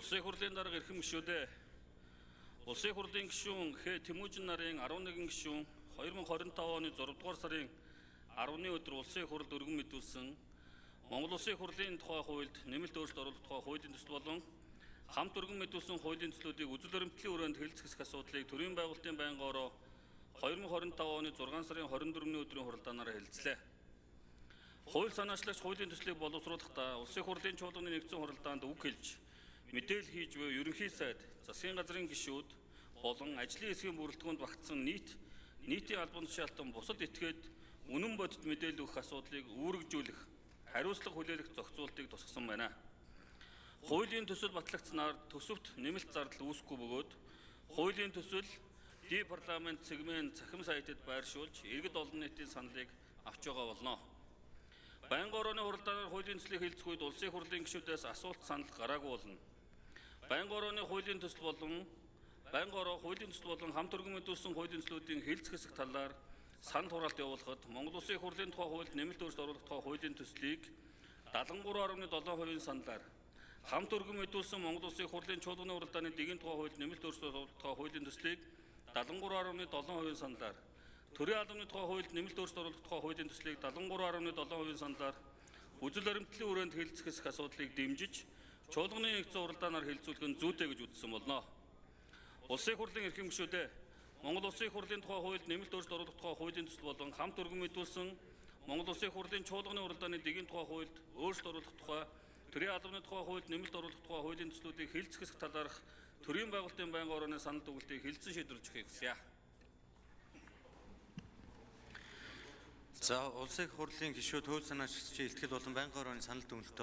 Улсын хурлын дарга эрхэм гишүүдээ Улсын хурлын гишүүн Хэ Тэмүүжин нарын 11 гишүүн 2025 оны 6 дугаар сарын 10-ны өдөр улсын хурл өргөн мэдүүлсэн Монгол Улсын хурлын тухай хуульд нэмэлт өөрчлөлт оруулах тухай хуулийн төсөл болон хамт өргөн мэдүүлсэн хуулийн төслүүдийг үзэл баримтлалын хүрээнд хэлэлцэх асуудлыг төрийн байгуулалтын байнгын ороо 2025 оны 6 сарын 24-ний өдрийн хуралдаанаар хэлэлцлээ. Хууль санаачлагч хуулийн төслийг боловсруулахдаа улсын хурлын чуулганы нэгдсэн хуралдаанд үг хэлж мэдээлэл хийж буй ерөнхий сайд, засгийн газрын гишүүд болон ажлын хэсгийн бүрэлдэхүүнд багтсан нийтийн албан тушаалтан бусад этгээд үнэн бодит мэдээлэл өгөх асуудлыг үүргэжүүлэх, хариуцлага хүлээх зохицуултыг тусгасан байна. Хуулийн төсөл батлагдсанаар төсөвт нэмэлт зардал үүсэхгүй бөгөөд хуулийн төсөл парламент сегмент цахим сайтад байршуулж иргэд олон нийтийн саналыг авч байгаа болно. Байнгын орооны хуралдаанаар хуулийн төслийг хэлцэх үед улсын хурлын гишүүдээс асуулт санал гараагүй болно. Байнгын орооны хуулийн төсөл болон байнгын ороо хуулийн төсөл болон хамт өргөн мэдүүлсэн хуулийн төслүүдийн хэлцэх хэсэг талаар санал хураалт явуулахад Монгол Улсын хурлын тухай хуульд нэмэлт өөрчлөлт оруулах тухай хуулийн төслийг 73.7% саналаар хамт өргөн мэдүүлсэн Монгол Улсын хурлын чуулганы хуралдааны дэгийн тухай хуульд нэмэлт өөрчлөлт оруулах тухай хуулийн төслийг 73.7% саналаар төрийн албаны тухай хуульд нэмэлт өөрчлөлт оруулах тухай хуулийн төслийг 73.7% саналаар үзэл баримтлалын хүрээнд хэлэлцэх хэсэг асуудлыг дэмжиж чуулганы нэгдсэн хуралдаанаар хэлэлцүүлэх нь зүйтэй гэж үзсэн болно. Улсын хурлын эрхэм гишүүдээ Монгол Улсын хурлын тухай хуульд нэмэлт өөрчлөлт оруулах тухай хуулийн төсөл болон хамт өргөн мэдүүлсэн Монгол Улсын хурлын чуулганы хуралдааны дэгийн тухай хуульд өөрчлөлт оруулах тухай төрийн албаны тухай хуульд нэмэлт оруулах тухай хуулийн төслүүдийг хэлэлцэх хэсэг талаарх төрийн байгуулалтын байнгын орооны санал дүгнэлтийг хэлэлцэн шийдвэрлэж өгөхийг хүсье. За улсын хурлын гишүүд хууль санаачлагчийн илтгэл болон байнгын орооны санал дүгнэлттэй